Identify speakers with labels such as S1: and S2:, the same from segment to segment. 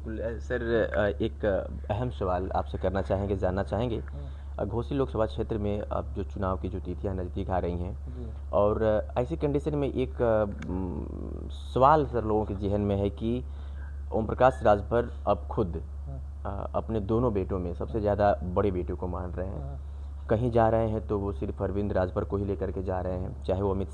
S1: बिल्कुल सर, एक अहम सवाल आपसे करना चाहेंगे, जानना चाहेंगे। घोसी लोकसभा क्षेत्र में अब जो चुनाव की जो तिथियां नज़दीक आ रही हैं,
S2: जी।
S1: और ऐसी कंडीशन में एक सवाल सर लोगों के जहन में है कि ओम प्रकाश राजभर अब खुद अपने दोनों बेटों में सबसे ज़्यादा बड़े बेटे को मान रहे हैं। कहीं जा रहे हैं तो वो सिर्फ अरविंद राजभर को ही लेकर के जा रहे हैं, चाहे वो अमित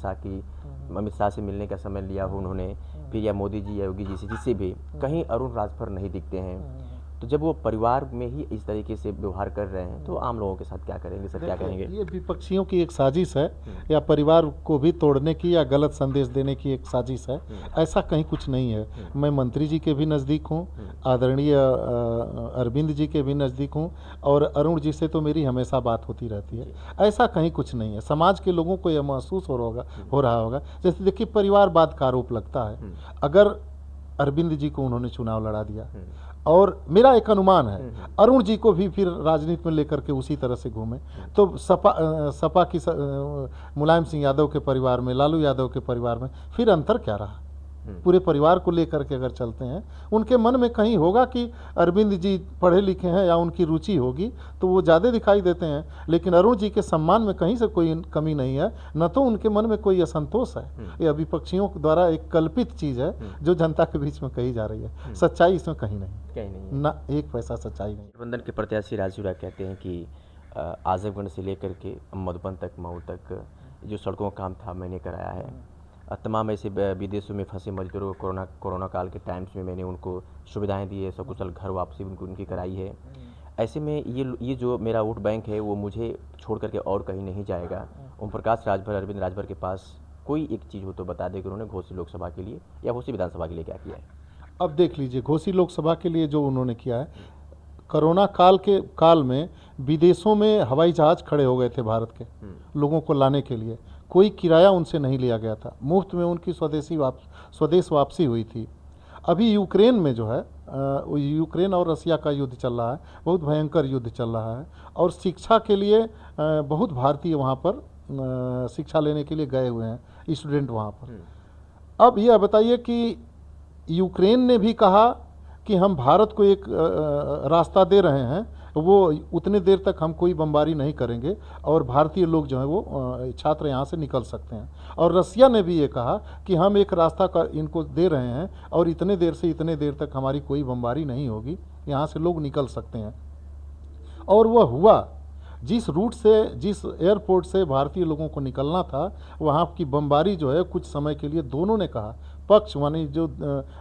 S1: शाह से मिलने का समय लिया हो उन्होंने, फिर या मोदी जी या योगी जी से, जिससे भी कहीं अरुण राजभर नहीं दिखते हैं। तो जब वो परिवार में ही इस तरीके से व्यवहार कर रहे हैं तो आम लोगों के साथ क्या करेंगे सर, क्या कहेंगे?
S2: देखिए, ये विपक्षियों की एक साजिश है, या परिवार को भी तोड़ने की या गलत संदेश देने की एक साजिश है। ऐसा कहीं कुछ नहीं है। मैं मंत्री जी के भी नज़दीक हूँ, आदरणीय अरविंद जी के भी नज़दीक हूँ, और अरुण जी से तो मेरी हमेशा बात होती रहती है। ऐसा कहीं कुछ नहीं है। समाज के लोगों को यह महसूस हो रहा होगा, जैसे देखिए परिवारवाद का आरोप लगता है। अगर अरविंद जी को उन्होंने चुनाव लड़ा दिया, और मेरा एक अनुमान है अरुण जी को भी फिर राजनीति में लेकर के उसी तरह से घूमे, तो सपा की मुलायम सिंह यादव के परिवार में, लालू यादव के परिवार में फिर अंतर क्या रहा? पूरे परिवार को लेकर के अगर चलते हैं, उनके मन में कहीं होगा कि अरविंद जी पढ़े लिखे हैं या उनकी रुचि होगी तो वो ज़्यादा दिखाई देते हैं, लेकिन अरुण जी के सम्मान में कहीं से कोई कमी नहीं है, न तो उनके मन में कोई असंतोष है। यह विपक्षियों द्वारा एक कल्पित चीज़ है जो जनता के बीच में कही जा रही है। सच्चाई इसमें कहीं नहीं, ना एक पैसा सच्चाई नहीं।
S1: गठबंधन के प्रत्याशी राजू राय कहते हैं कि आजमगढ़ से लेकर के मधुबन तक, मऊ तक जो सड़कों का काम था मैंने कराया है। तमाम ऐसे विदेशों में फंसे मजदूरों को कोरोना काल के टाइम्स में मैंने उनको सुविधाएं दी है, सकुशल घर वापसी उनकी कराई है। ऐसे में ये जो मेरा वोट बैंक है वो मुझे छोड़ करके और कहीं नहीं जाएगा। ओम प्रकाश राजभर, अरविंद राजभर के पास कोई एक चीज़ हो तो बता दें कि उन्होंने घोसी लोकसभा के लिए या घोसी विधानसभा के लिए क्या किया है।
S2: अब देख लीजिए, घोसी लोकसभा के लिए जो उन्होंने किया है, कोरोना काल में विदेशों में हवाई जहाज खड़े हो गए थे भारत के लोगों को लाने के लिए, कोई किराया उनसे नहीं लिया गया था, मुफ्त में उनकी स्वदेश वापसी हुई थी। अभी यूक्रेन में जो है, यूक्रेन और रसिया का युद्ध चल रहा है, बहुत भयंकर युद्ध चल रहा है, और शिक्षा के लिए बहुत भारतीय वहाँ पर शिक्षा लेने के लिए गए हुए हैं, स्टूडेंट वहाँ पर। अब यह बताइए कि यूक्रेन ने भी कहा कि हम भारत को एक रास्ता दे रहे हैं, वो उतने देर तक हम कोई बमबारी नहीं करेंगे और भारतीय लोग जो है वो छात्र यहाँ से निकल सकते हैं। और रसिया ने भी ये कहा कि हम एक रास्ता का इनको दे रहे हैं और इतने देर से इतने देर तक हमारी कोई बमबारी नहीं होगी, यहाँ से लोग निकल सकते हैं। और वह हुआ। जिस रूट से, जिस एयरपोर्ट से भारतीय लोगों को निकलना था, वहाँ की बमबारी जो है कुछ समय के लिए दोनों ने कहा, पक्ष मानी जो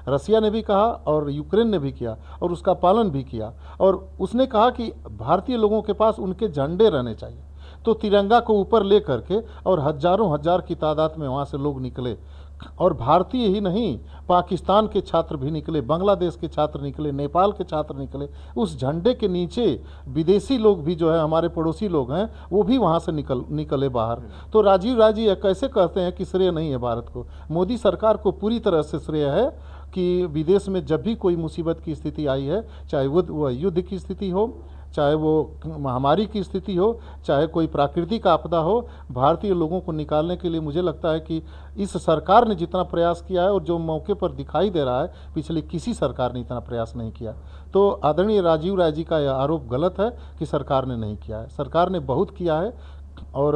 S2: रसिया ने भी कहा और यूक्रेन ने भी किया और उसका पालन भी किया। और उसने कहा कि भारतीय लोगों के पास उनके झंडे रहने चाहिए, तो तिरंगा को ऊपर ले करके और हजारों हजार की तादाद में वहाँ से लोग निकले। और भारतीय ही नहीं, पाकिस्तान के छात्र भी निकले, बांग्लादेश के छात्र निकले, नेपाल के छात्र निकले। उस झंडे के नीचे विदेशी लोग भी जो है, हमारे पड़ोसी लोग हैं, वो भी वहाँ से निकले बाहर। तो राजीव राय जी कैसे कहते हैं कि श्रेय नहीं है भारत को? मोदी सरकार को पूरी तरह से श्रेय है कि विदेश में जब भी कोई मुसीबत की स्थिति आई है, चाहे वो युद्ध की स्थिति हो, चाहे वो महामारी की स्थिति हो, चाहे कोई प्राकृतिक आपदा हो, भारतीय लोगों को निकालने के लिए मुझे लगता है कि इस सरकार ने जितना प्रयास किया है और जो मौके पर दिखाई दे रहा है, पिछले किसी सरकार ने इतना प्रयास नहीं किया। तो आदरणीय राजीव राय जी का यह आरोप गलत है कि सरकार ने नहीं किया है। सरकार ने बहुत किया है। और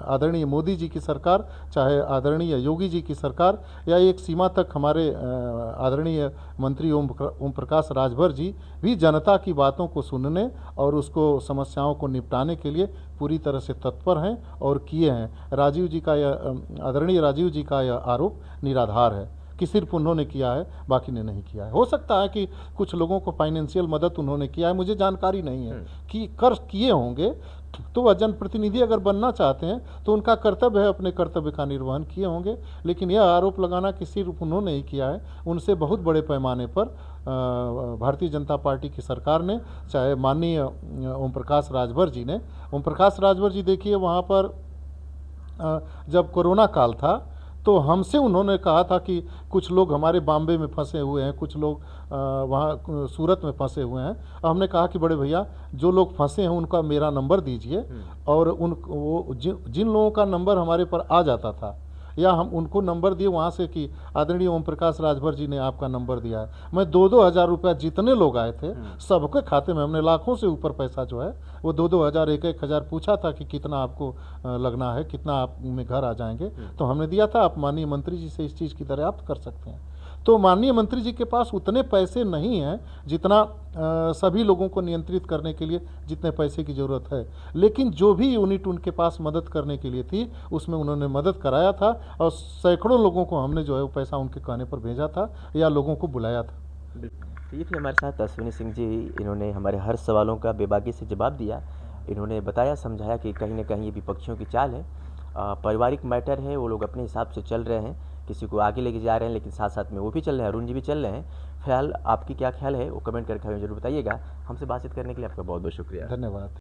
S2: आदरणीय मोदी जी की सरकार, चाहे आदरणीय योगी जी की सरकार, या एक सीमा तक हमारे आदरणीय मंत्री ओम प्रकाश राजभर जी भी जनता की बातों को सुनने और उसको समस्याओं को निपटाने के लिए पूरी तरह से तत्पर हैं और किए हैं। आदरणीय राजीव जी का यह आरोप निराधार है कि सिर्फ उन्होंने किया है, बाकी ने नहीं किया है। हो सकता है कि कुछ लोगों को फाइनेंशियल मदद उन्होंने किया है, मुझे जानकारी नहीं है कि किए होंगे। तो वह जनप्रतिनिधि अगर बनना चाहते हैं तो उनका कर्तव्य है, अपने कर्तव्य का निर्वहन किए होंगे। लेकिन यह आरोप लगाना कि सिर्फ उन्होंने ही किया है, उनसे बहुत बड़े पैमाने पर भारतीय जनता पार्टी की सरकार ने, चाहे माननीय ओम प्रकाश राजभर जी ने, ओम प्रकाश राजभर जी देखिए वहाँ पर जब कोरोना काल था तो हमसे उन्होंने कहा था कि कुछ लोग हमारे बॉम्बे में फंसे हुए हैं, कुछ लोग वहाँ सूरत में फंसे हुए हैं। हमने कहा कि बड़े भैया, जो लोग फंसे हैं उनका मेरा नंबर दीजिए, और जिन लोगों का नंबर हमारे पर आ जाता था या हम उनको नंबर दिए वहाँ से कि आदरणीय ओम प्रकाश राजभर जी ने आपका नंबर दिया है। मैं 2-2 हज़ार रुपया जितने लोग आए थे सबके खाते में हमने लाखों से ऊपर पैसा जो है वो 2-2 हज़ार 1-1 हज़ार पूछा था कि कितना आपको लगना है, कितना आप में घर आ जाएंगे, तो हमने दिया था। आप माननीय मंत्री जी से इस चीज़ की दरियाफ्त कर सकते हैं। तो माननीय मंत्री जी के पास उतने पैसे नहीं हैं जितना सभी लोगों को नियंत्रित करने के लिए जितने पैसे की ज़रूरत है, लेकिन जो भी यूनिट उनके पास मदद करने के लिए थी उसमें उन्होंने मदद कराया था और सैकड़ों लोगों को हमने जो है वो पैसा उनके कहने पर भेजा था या लोगों को बुलाया था।
S1: तो ये थे हमारे साथ अश्विनी सिंह जी। इन्होंने हमारे हर सवालों का बेबाकी से जवाब दिया। इन्होंने बताया, समझाया कि कहीं ना कहीं ये विपक्षियों की चाल है, पारिवारिक मैटर है, वो लोग अपने हिसाब से चल रहे हैं, किसी को आगे लेके जा रहे हैं, लेकिन साथ साथ में वो भी चल रहे हैं, अरुण जी भी चल रहे हैं। ख्याल आपकी क्या ख्याल है वो कमेंट करके हमें जरूर बताइएगा। हमसे बातचीत करने के लिए आपका बहुत बहुत शुक्रिया।
S2: धन्यवाद।